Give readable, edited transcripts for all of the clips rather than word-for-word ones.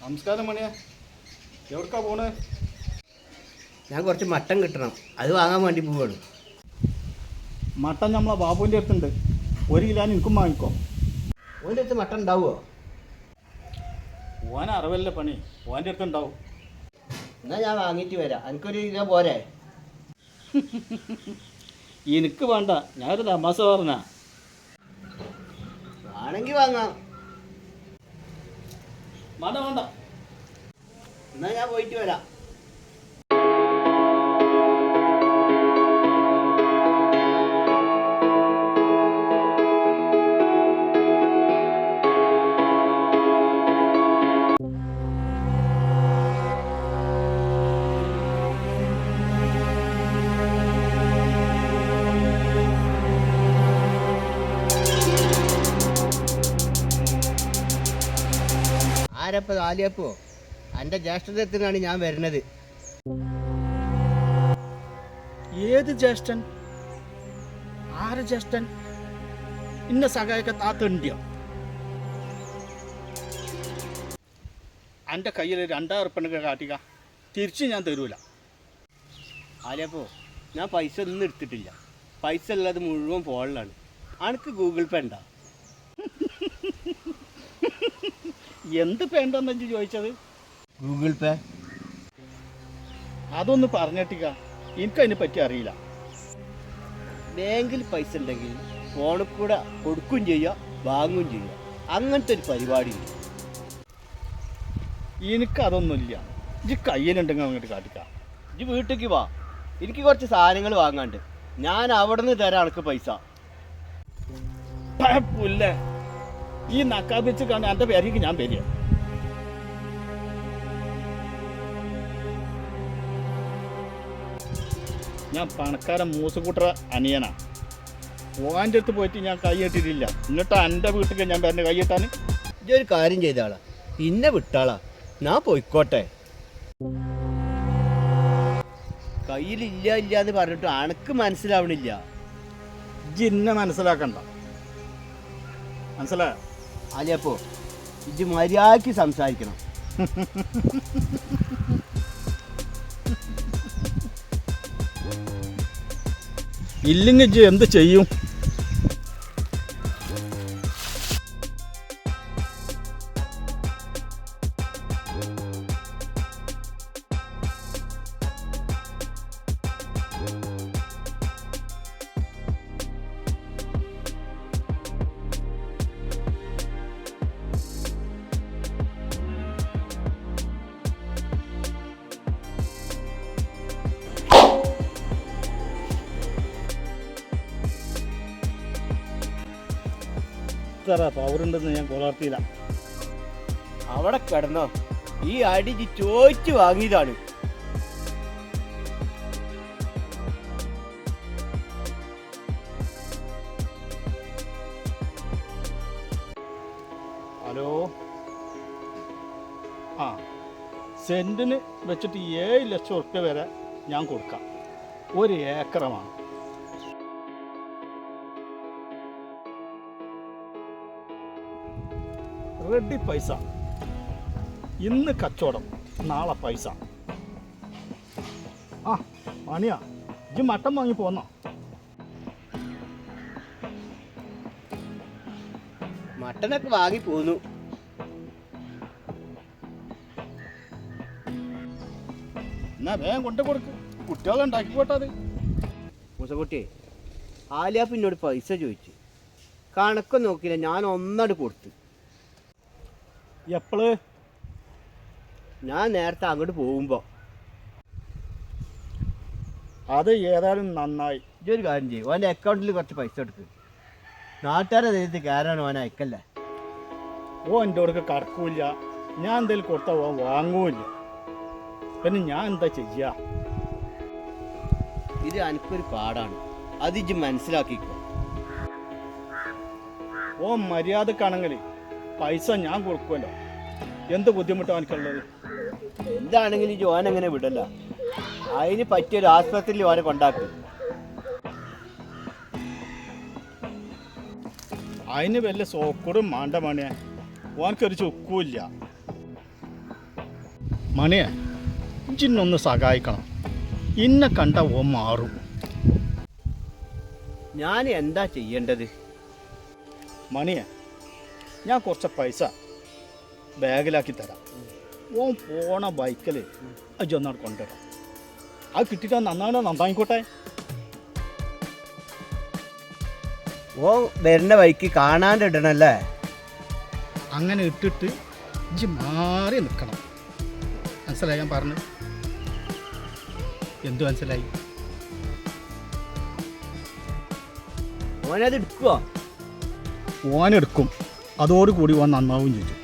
നമസ്കാരം മണിയാ, എവിടേക്കാ പോണേ? ഞാൻ കുറച്ച് മട്ടൻ കിട്ടണം, അത് വാങ്ങാൻ വേണ്ടി പോവാണ്. മട്ടൻ നമ്മളെ ബാബുവിൻ്റെ അടുത്തുണ്ട്, 1 കിലോ എനിക്കും വാങ്ങിക്കോ. ഓൻ്റെ അടുത്ത് മട്ടൻ ഉണ്ടാവുമോ? ഓൻ അറിവല്ലേ പണി, ഓൻ്റെ അടുത്ത് ഉണ്ടാവും. എന്നാൽ ഞാൻ വാങ്ങിയിട്ട് വരാം, എനിക്കൊരു കിലോ പോരെ? എനിക്ക് വേണ്ട, ഞാനൊരു തമാശ പറഞ്ഞ. ആണെങ്കിൽ വാങ്ങാം. വേണ്ട വേണ്ട, എന്നാൽ ഞാൻ പോയിട്ട് വരാം. ആരപ്പോ ആലിയപ്പോ? എൻ്റെ ജ്യേഷ്ഠത്തിനാണ് ഞാൻ വരുന്നത്. ഏത് ജ്യേഷ്ഠൻ? ആര് ജ്യേഷ്ഠൻ? ഇന്ന സഹായിക്ക താത്തണ്ടിയോ? എൻ്റെ കയ്യിൽ 2000 ഉറുപ്പിക കാട്ടിക്ക, തിരിച്ച് ഞാൻ തരൂല. ആലിയപ്പോ, ഞാൻ പൈസ ഒന്നും എടുത്തിട്ടില്ല. പൈസ ഉള്ളത് മുഴുവൻ ഫോണിലാണ്. അനക്ക് ഗൂഗിൾ പേ ഉണ്ടോ? എന്ത് പേണ്ടെന്നു ചോദിച്ചത്? ഗൂഗിൾ പേ. അതൊന്ന് പറഞ്ഞിട്ടിക്ക, എനിക്കതിനെ പറ്റി അറിയില്ല. ബാങ്കിൽ പൈസ ഉണ്ടെങ്കിൽ ഫോണിൽ കൂടെ കൊടുക്കുകയും ചെയ്യുക, വാങ്ങുകയും ചെയ്യുക. അങ്ങനത്തെ ഒരു പരിപാടി. എനിക്കതൊന്നുമില്ല. ഇജ്ജ് കയ്യിലുണ്ടെങ്കിൽ അങ്ങോട്ട് കാട്ടിക്കാം. ഇജ്ജ് വീട്ടിലേക്ക് വാ, എനിക്ക് കുറച്ച് സാധനങ്ങൾ വാങ്ങാണ്ട്. ഞാൻ അവിടെ നിന്ന് തരാം അനക്ക് പൈസ. പുല്ലേ, ഈ നക്കാപ്പിച്ച് കാണാൻ എൻ്റെ പേരേക്ക് ഞാൻ വരിക. ഞാൻ പണക്കാരൻ മൂസുകൂട്ടറ അനിയനാ. ഓൻ്റെ അടുത്ത് പോയിട്ട് ഞാൻ കൈയിട്ടിട്ടില്ല. എന്നിട്ട് എൻ്റെ വീട്ടിൽ ഞാൻ പേരൻ്റെ കൈയിട്ടാൻ. ഇതൊരു കാര്യം ചെയ്താളാ, പിന്നെ വിട്ടാളാ, ഞാൻ പോയിക്കോട്ടെ. കയ്യിലില്ല ഇല്ല എന്ന് പറഞ്ഞിട്ട് അനക്ക് മനസ്സിലാവണില്ല. ഇജ്ജ് എന്നെ മനസ്സിലാക്കണ്ട, മനസ്സിലായോ? അല്ലപ്പോ ഇജ്ജ് മര്യാദയ്ക്ക് സംസാരിക്കണം. ഇല്ലെങ്കിൽ ഇജ്ജ് എന്ത് ചെയ്യും? ഇത്ര പവറുണ്ടെന്ന് ഞാൻ കൊളർത്തിയില്ല. അവിടെ കിടന്നോ, ഈ അടി ചോദിച്ചു വാങ്ങിയതാണ്. ഹലോ, ആ, സെൻറ്റിന് വെച്ചിട്ട് 7 ലക്ഷം ഉറുപ്പ്യ വരെ ഞാൻ കൊടുക്കാം. 1 ഏക്കറമാണ്. റെഡി പൈസ. ഇന്ന് കച്ചവടം, നാളെ പൈസ. ആ മണിയാ, ഇജ്ജ് മട്ടൻ വാങ്ങി പോന്നോ? മട്ടനൊക്കെ വാങ്ങി പോന്നു. എന്നാ വേഗം കൊണ്ടു കൊടുക്ക്, കുട്ടികളെ ഉണ്ടാക്കി പോട്ടത്. മൂസക്കുട്ടിയെ, ആലിയാപ്പ് എന്നോട് പൈസ ചോദിച്ചു. കണക്കൊന്നും നോക്കിയില്ല, ഞാൻ ഒന്നട് കൊടുത്തു. എപ്പോഴ്? ഞാൻ നേരത്തെ അങ്ങോട്ട് പോകുമ്പോൾ. അത് ഏതായാലും നന്നായി. ഇതൊരു കാര്യം ചെയ്യും, ഓൻ്റെ അക്കൗണ്ടിൽ കുറച്ച് പൈസ എടുക്കും. നാട്ടുകാരെ ധൈര്യത്തിൽ കയറാണ് ഓനെ അയക്കല്ലേ. ഓ എൻ്റെ അടുക്ക് കടക്കൂല. ഞാൻ എന്തെങ്കിലും കൊടുത്താൽ ഓൻ വാങ്ങൂല്ല. പിന്നെ ഞാൻ എന്താ ചെയ്യുക? ഇത് എനിക്കൊരു പാടാണ്, അത് ഇജ്ജ് മനസ്സിലാക്കിക്കോ. ഓ മര്യാദക്കാണെങ്കിൽ പൈസ ഞാൻ കൊടുക്കുമല്ലോ. എന്ത് ബുദ്ധിമുട്ടാണ് എനിക്കുള്ളത്? എന്താണെങ്കിലും ഈ ഓൻ അങ്ങനെ വിടല്ല. അതിന് പറ്റിയൊരു ആസ്പത്രിയിൽ ഓനെ കൊണ്ടാക്കും. അതിന് വല്ല സോക്കോടും മാണ്ട മണിയാ. ഓനക്കൊരു ചുക്കുമില്ല. മണിയെ ഇജിന്നൊന്ന് സഹായിക്കണം. ഇന്നെ കണ്ട ഓൻ മാറും. ഞാൻ എന്താ ചെയ്യേണ്ടത്? മണിയെ ഞാൻ കുറച്ച് പൈസ ബാഗിലാക്കി തരാം. ഓൻ പോണ ബൈക്കിൽ അജൊന്നാട് കൊണ്ടുവരാം. അത് കിട്ടിയിട്ട് നന്നായിക്കോട്ടെ. ഓ വരുന്ന വഴിക്ക് കാണാണ്ടിടണല്ലേ? അങ്ങനെ ഇട്ടിട്ട് ഇജ്ജ് മാറി നിൽക്കണം. മനസ്സിലായി ഞാൻ പറഞ്ഞു? എന്തു മനസ്സിലായി? ഓനത് എടുക്കുവോ? ഓനെടുക്കും. അതോടുകൂടി ഓൻ നന്നാവും ചെയ്യും.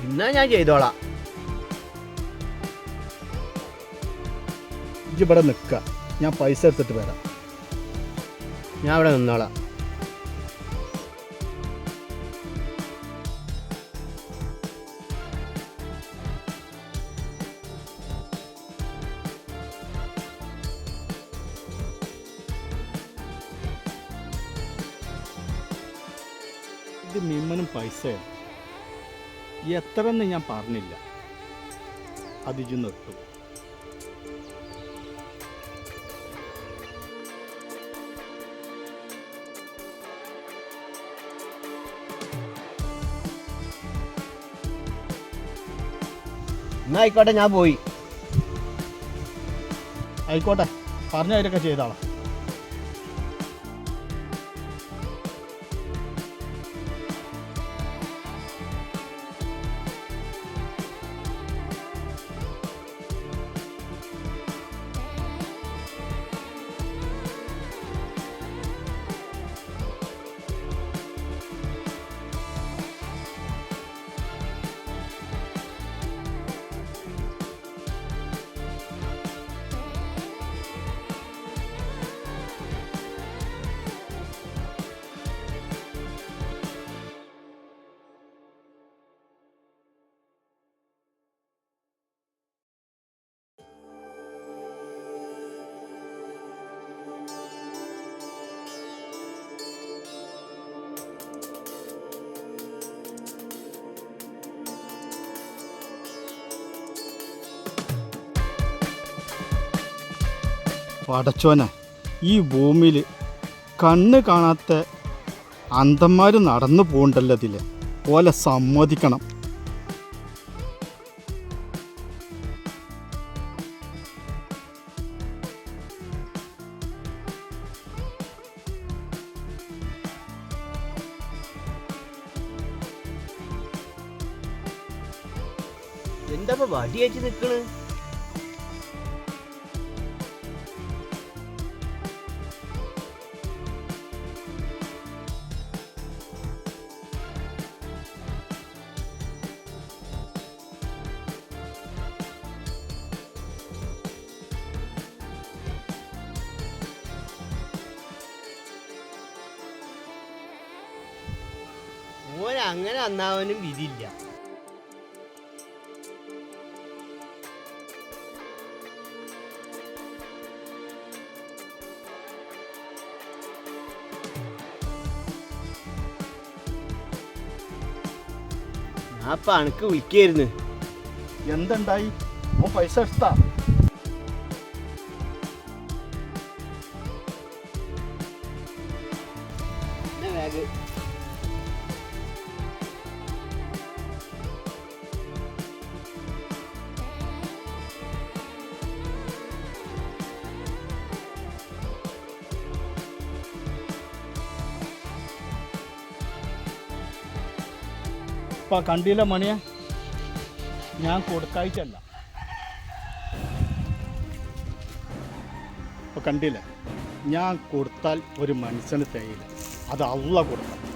എന്നാ ഞാൻ ചെയ്തോളാം. ഇജ്ജ് ഇവിടെ നിൽക്കുക, ഞാൻ പൈസ എടുത്തിട്ട് വരാം. ഞാൻ ഇവിടെ നിന്നോളാം. ഇത് മിമ്മനും പൈസയാണ്. എത്രയെന്ന് ഞാൻ പറഞ്ഞില്ല. അത് ഇജ്ജ് നിർത്തും. എന്നാ ആയിക്കോട്ടെ, ഞാൻ പോയി. ആയിക്കോട്ടെ, പറഞ്ഞ കാര്യമൊക്കെ ചെയ്താളാം. പടച്ചോനെ, ഈ ഭൂമിയിൽ കണ്ണ് കാണാത്ത അന്ധന്മാർ നടന്നു പോകണ്ടല്ലോ. ഇതിൽ ഓലെ സമ്മതിക്കണം. എന്താ വടി വെച്ച് നിക്കണ്? ഓൻ അങ്ങനെ അന്നാവനും വിധിയില്ല. ഞാൻ ഇപ്പൊ അനക്ക് വിളിക്കായിരുന്നു. എന്തുണ്ടായി? ഓ പൈസ എടുത്താ? ബാഗ് ഇപ്പം കണ്ടില്ല മണിയെ, ഞാൻ കൊടുക്കായിട്ടല്ല. ഇപ്പം കണ്ടില്ല, ഞാൻ കൊടുത്താൽ ഒരു മനുഷ്യന് തേയില്ല. അത് അള്ള കൊടുക്കണം.